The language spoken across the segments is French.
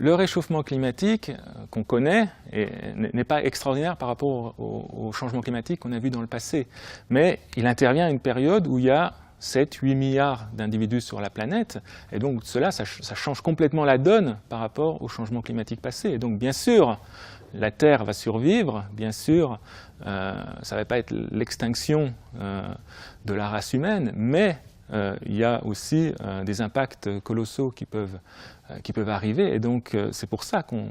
Le réchauffement climatique qu'on connaît n'est pas extraordinaire par rapport au changement climatique qu'on a vu dans le passé. Mais il intervient à une période où il y a 7-8 milliards d'individus sur la planète. Et donc ça change complètement la donne par rapport au changement climatique passé. Et donc bien sûr, la Terre va survivre, bien sûr, ça ne va pas être l'extinction de la race humaine, mais il y a aussi des impacts colossaux qui peuvent arriver. Et donc c'est pour ça qu'on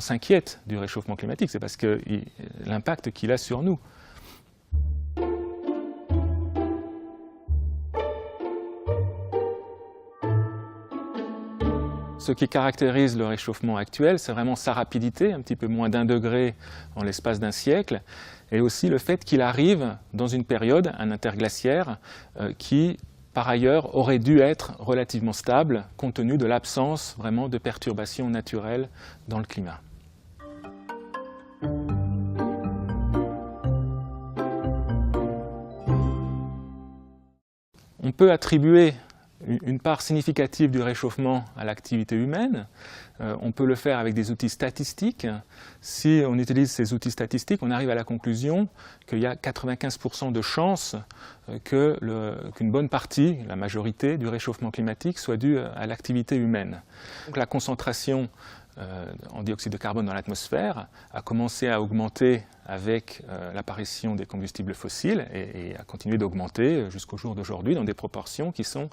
s'inquiète du réchauffement climatique, c'est parce que l'impact qu'il a sur nous. Ce qui caractérise le réchauffement actuel, c'est vraiment sa rapidité, un petit peu moins d'1 degré en l'espace d'un siècle, et aussi le fait qu'il arrive dans une période, un interglaciaire, qui, par ailleurs, aurait dû être relativement stable, compte tenu de l'absence vraiment de perturbations naturelles dans le climat. On peut attribuer une part significative du réchauffement à l'activité humaine. On peut le faire avec des outils statistiques. Si on utilise ces outils statistiques, on arrive à la conclusion qu'il y a 95% de chances qu'une bonne partie, la majorité du réchauffement climatique soit due à l'activité humaine. Donc, la concentration en dioxyde de carbone dans l'atmosphère a commencé à augmenter avec l'apparition des combustibles fossiles et a continué d'augmenter jusqu'au jour d'aujourd'hui dans des proportions qui sont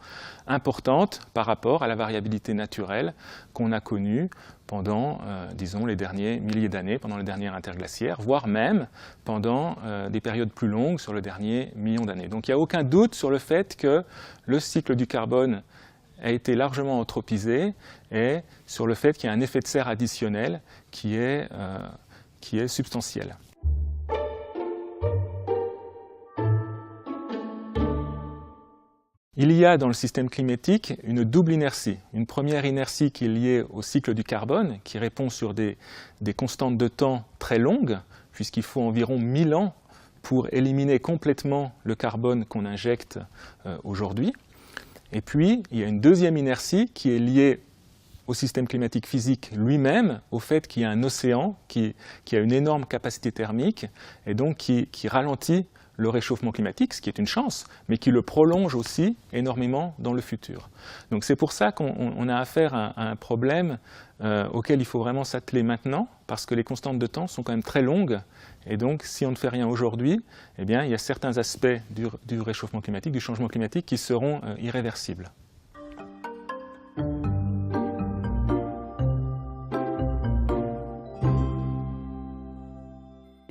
importantes par rapport à la variabilité naturelle qu'on a connue pendant, disons, les derniers milliers d'années, pendant le dernier interglaciaire, voire même pendant des périodes plus longues sur le dernier million d'années. Donc il n'y a aucun doute sur le fait que le cycle du carbone a été largement anthropisé et sur le fait qu'il y a un effet de serre additionnel qui est substantiel. Il y a dans le système climatique une double inertie. Une première inertie qui est liée au cycle du carbone, qui répond sur des constantes de temps très longues, puisqu'il faut environ 1000 ans pour éliminer complètement le carbone qu'on injecte aujourd'hui. Et puis, il y a une deuxième inertie qui est liée au système climatique physique lui-même, au fait qu'il y a un océan qui a une énorme capacité thermique et donc qui ralentit le réchauffement climatique, ce qui est une chance, mais qui le prolonge aussi énormément dans le futur. Donc c'est pour ça qu'on a affaire à un problème auquel il faut vraiment s'atteler maintenant, parce que les constantes de temps sont quand même très longues, et donc si on ne fait rien aujourd'hui, eh bien, il y a certains aspects du réchauffement climatique, du changement climatique, qui seront irréversibles.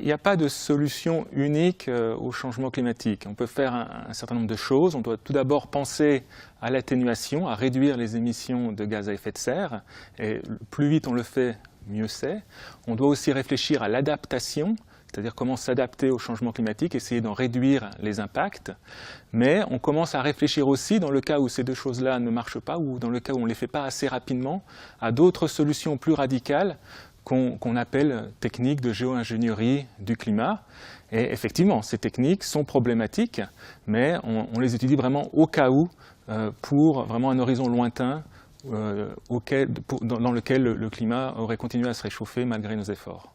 Il n'y a pas de solution unique au changement climatique. On peut faire un certain nombre de choses. On doit tout d'abord penser à l'atténuation, à réduire les émissions de gaz à effet de serre. Et plus vite on le fait, mieux c'est. On doit aussi réfléchir à l'adaptation, c'est-à-dire comment s'adapter au changement climatique, essayer d'en réduire les impacts. Mais on commence à réfléchir aussi, dans le cas où ces deux choses-là ne marchent pas, ou dans le cas où on ne les fait pas assez rapidement, à d'autres solutions plus radicales, qu'on appelle techniques de géo-ingénierie du climat. Et effectivement, ces techniques sont problématiques, mais on les étudie vraiment au cas où, pour vraiment un horizon lointain dans lequel le climat aurait continué à se réchauffer malgré nos efforts.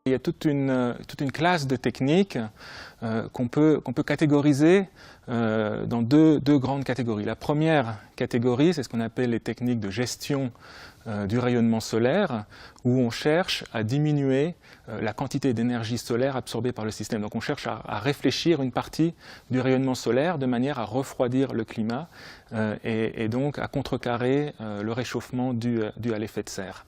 Il y a toute une classe de techniques qu'on peut catégoriser dans deux grandes catégories. La première catégorie, c'est ce qu'on appelle les techniques de gestion du rayonnement solaire, où on cherche à diminuer la quantité d'énergie solaire absorbée par le système. Donc on cherche à réfléchir une partie du rayonnement solaire de manière à refroidir le climat et donc à contrecarrer le réchauffement dû à l'effet de serre.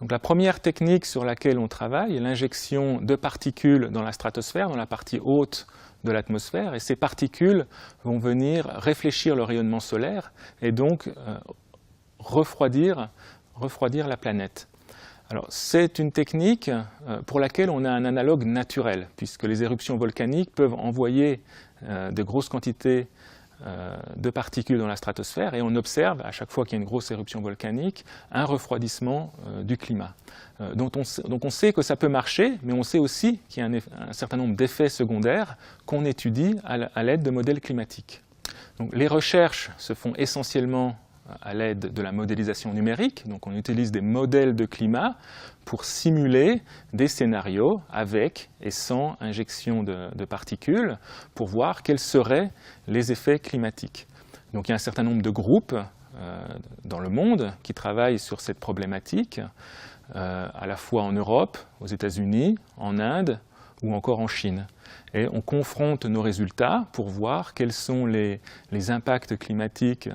Donc la première technique sur laquelle on travaille est l'injection de particules dans la stratosphère, dans la partie haute de l'atmosphère, et ces particules vont venir réfléchir le rayonnement solaire et donc refroidir la planète. Alors c'est une technique pour laquelle on a un analogue naturel, puisque les éruptions volcaniques peuvent envoyer de grosses quantités de particules dans la stratosphère et on observe, à chaque fois qu'il y a une grosse éruption volcanique, un refroidissement du climat. Donc on sait que ça peut marcher, mais on sait aussi qu'il y a un certain nombre d'effets secondaires qu'on étudie à l'aide de modèles climatiques. Donc, les recherches se font essentiellement à l'aide de la modélisation numérique. Donc on utilise des modèles de climat pour simuler des scénarios avec et sans injection de particules pour voir quels seraient les effets climatiques. Donc il y a un certain nombre de groupes dans le monde qui travaillent sur cette problématique, à la fois en Europe, aux États-Unis, en Inde ou encore en Chine. Et on confronte nos résultats pour voir quels sont les impacts climatiques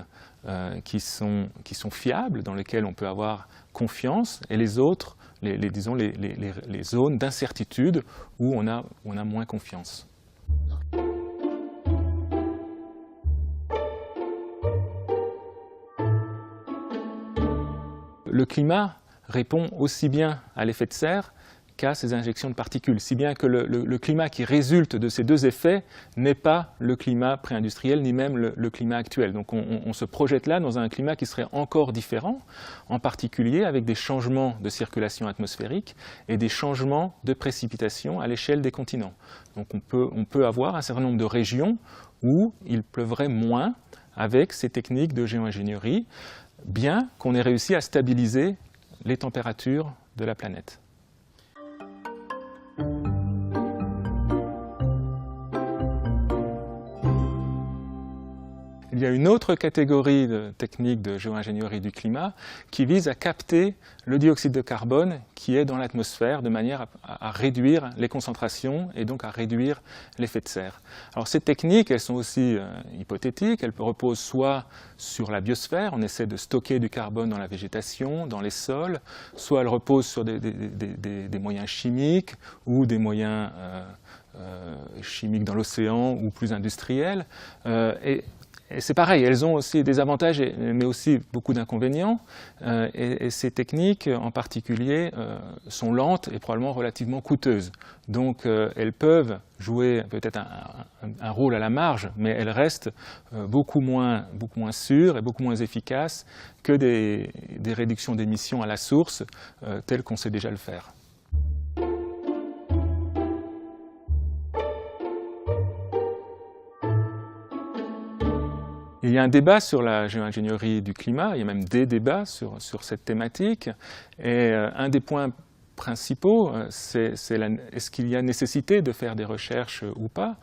qui sont fiables, dans lesquels on peut avoir confiance, et les autres, disons les zones d'incertitude où on a moins confiance. Le climat répond aussi bien à l'effet de serre qu'à ces injections de particules, si bien que le climat qui résulte de ces deux effets n'est pas le climat pré-industriel, ni même le climat actuel. Donc on se projette là dans un climat qui serait encore différent, en particulier avec des changements de circulation atmosphérique et des changements de précipitation à l'échelle des continents. Donc on peut avoir un certain nombre de régions où il pleuvrait moins avec ces techniques de géo-ingénierie, bien qu'on ait réussi à stabiliser les températures de la planète. Il y a une autre catégorie de techniques de géo-ingénierie du climat qui vise à capter le dioxyde de carbone qui est dans l'atmosphère de manière à réduire les concentrations et donc à réduire l'effet de serre. Alors ces techniques, elles sont aussi hypothétiques, elles reposent soit sur la biosphère, on essaie de stocker du carbone dans la végétation, dans les sols, soit elles reposent sur des moyens chimiques ou des moyens chimiques dans l'océan ou plus industriels. Et c'est pareil, elles ont aussi des avantages, mais aussi beaucoup d'inconvénients. Et ces techniques, en particulier, sont lentes et probablement relativement coûteuses. Donc, elles peuvent jouer peut-être un rôle à la marge, mais elles restent beaucoup moins sûres et beaucoup moins efficaces que des réductions d'émissions à la source, telles qu'on sait déjà le faire. Il y a un débat sur la géo-ingénierie du climat, il y a même des débats sur cette thématique. Et un des points principaux, c'est est-ce qu'il y a nécessité de faire des recherches ou pas?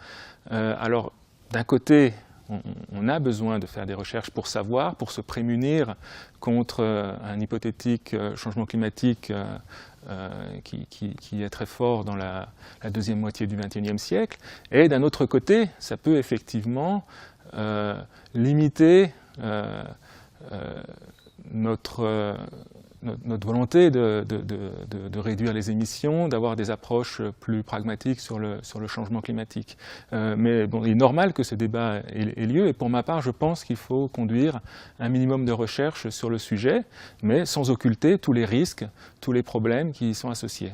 Alors, d'un côté, on a besoin de faire des recherches pour savoir, pour se prémunir contre un hypothétique changement climatique qui est très fort dans la deuxième moitié du XXIe siècle. Et d'un autre côté, ça peut effectivement limiter notre volonté de réduire les émissions, d'avoir des approches plus pragmatiques sur le changement climatique. Mais bon, il est normal que ce débat ait lieu, et pour ma part, je pense qu'il faut conduire un minimum de recherche sur le sujet, mais sans occulter tous les risques, tous les problèmes qui y sont associés.